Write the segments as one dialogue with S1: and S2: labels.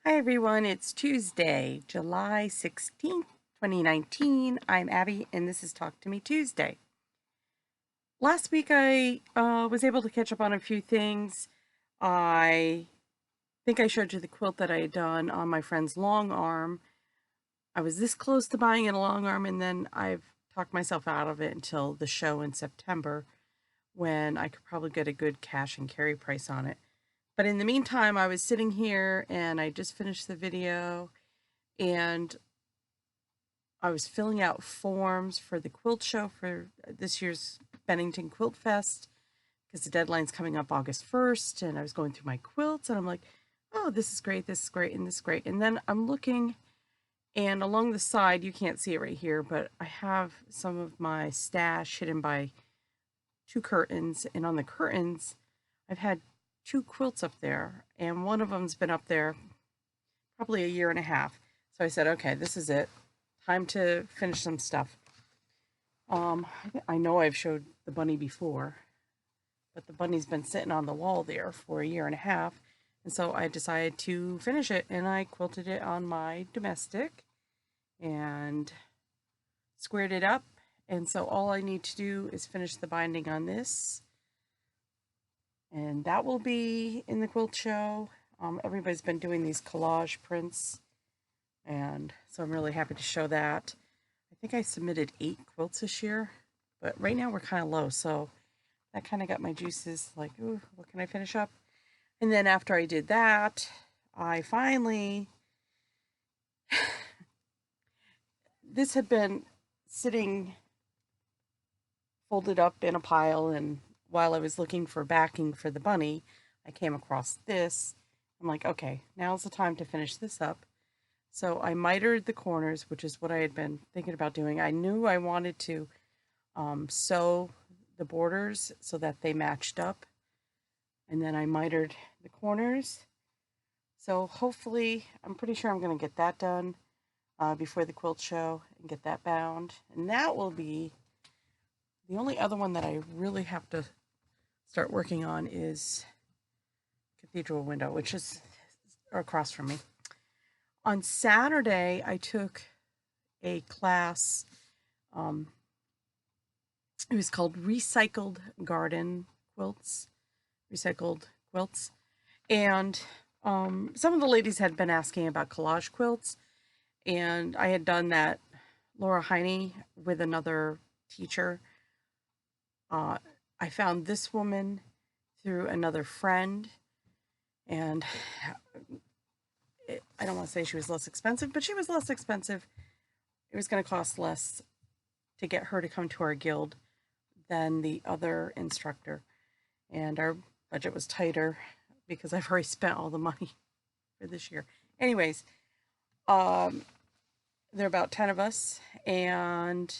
S1: Hi everyone, it's Tuesday, July 16th, 2019. I'm Abby and this is Talk to Me Tuesday. Last week I was able to catch up on a few things. I think I showed you the quilt that I had done on my friend's long arm. I was this close to buying it a long arm and then I've talked myself out of it until the show in September when I could probably get a good cash and carry price on it. But in the meantime, I was sitting here and I just finished the video and I was filling out forms for the quilt show for this year's Bennington Quilt Fest because the deadline's coming up August 1st. And I was going through my quilts and I'm like, oh, this is great, this is great, and this is great. And then I'm looking, and along the side, you can't see it right here, but I have some of my stash hidden by two curtains. And on the curtains, I've had two quilts up there, and one of them's been up there probably a year and a half. So I said, okay, this is it. Time to finish some stuff. I know I've showed the bunny before, but the bunny's been sitting on the wall there for a year and a half. And so I decided to finish it, and I quilted it on my domestic and squared it up. And so all I need to do is finish the binding on this, and that will be in the quilt show. Everybody's been doing these collage prints, and so I'm really happy to show that. I think I submitted 8 quilts this year, but right now we're kind of low, so that kind of got my juices like, ooh, what can I finish up? And then after I did that, I finally, this had been sitting folded up in a pile, and while I was looking for backing for the bunny, I came across this. I'm like, okay, now's the time to finish this up. So I mitered the corners, which is what I had been thinking about doing. I knew I wanted to sew the borders so that they matched up. And then I mitered the corners. So hopefully, I'm pretty sure I'm going to get that done before the quilt show and get that bound. And that will be the only other one that I really have to start working on is Cathedral Window, which is across from me. On Saturday, I took a class. It was called Recycled Garden Quilts, Recycled Quilts. And some of the ladies had been asking about collage quilts, and I had done that Laura Heine with another teacher. I found this woman through another friend, and I don't want to say she was less expensive, but she was less expensive. It was going to cost less to get her to come to our guild than the other instructor. And our budget was tighter because I've already spent all the money for this year. Anyways, there are about 10 of us, and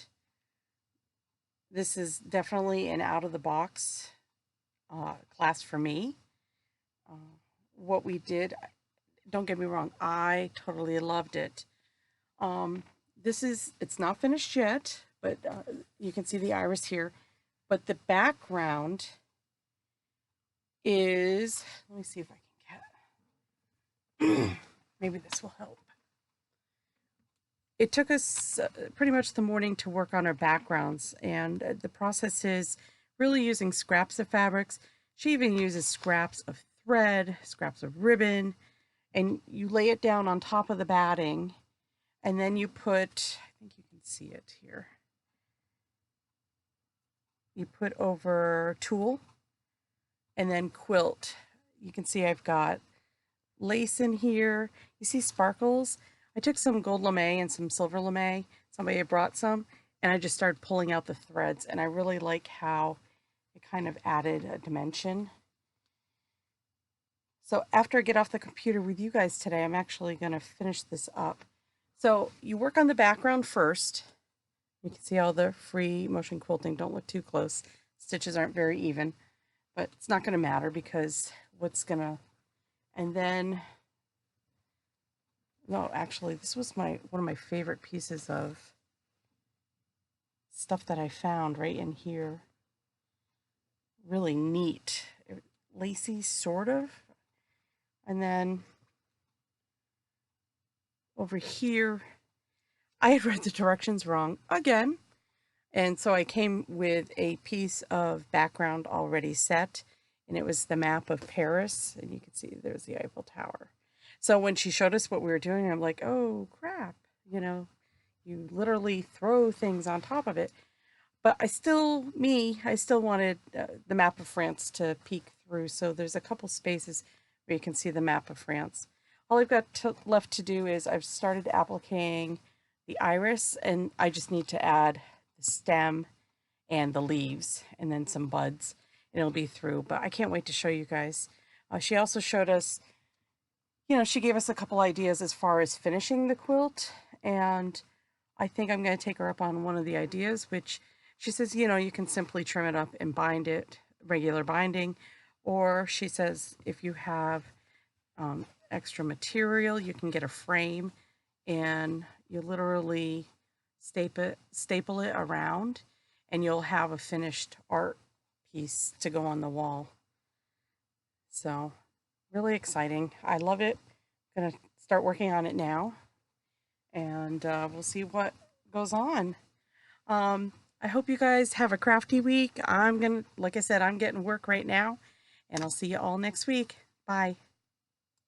S1: this is definitely an out of the box class for me. What we did, don't get me wrong, I totally loved it. It's not finished yet, but you can see the iris here. But the background is, let me see if I can get it. Maybe this will help. It took us pretty much the morning to work on our backgrounds, and the process is really using scraps of fabrics. She even uses scraps of thread, scraps of ribbon, and you lay it down on top of the batting, and then you put, I think you can see it here, you put over tulle and then quilt. You can see I've got lace in here. You see sparkles? I took some gold lame and some silver lame. Somebody had brought some, and I just started pulling out the threads, and I really like how it kind of added a dimension. So after I get off the computer with you guys today, I'm actually going to finish this up. So you work on the background first. You can see all the free motion quilting. Don't look too close. Stitches aren't very even, but it's not going to matter because and then, no, actually, this was one of my favorite pieces of stuff that I found right in here. Really neat. Lacy, sort of. And then over here, I had read the directions wrong again. And so I came with a piece of background already set, and it was the map of Paris. And you can see there's the Eiffel Tower. So when she showed us what we were doing, I'm like, oh crap, you know, you literally throw things on top of it. But I still wanted the map of France to peek through. So there's a couple spaces where you can see the map of France. All I've got left to do is I've started appliquing the iris, and I just need to add the stem and the leaves and then some buds, and it'll be through. But I can't wait to show you guys. She also showed us, she gave us a couple ideas as far as finishing the quilt, and I think I'm going to take her up on one of the ideas, which she says, you can simply trim it up and bind it, regular binding, or she says if you have extra material, you can get a frame and you literally staple it around, and you'll have a finished art piece to go on the wall. So really exciting. I love it. I'm gonna start working on it now, and we'll see what goes on. I hope you guys have a crafty week. Like I said, I'm getting work right now, and I'll see you all next week. Bye.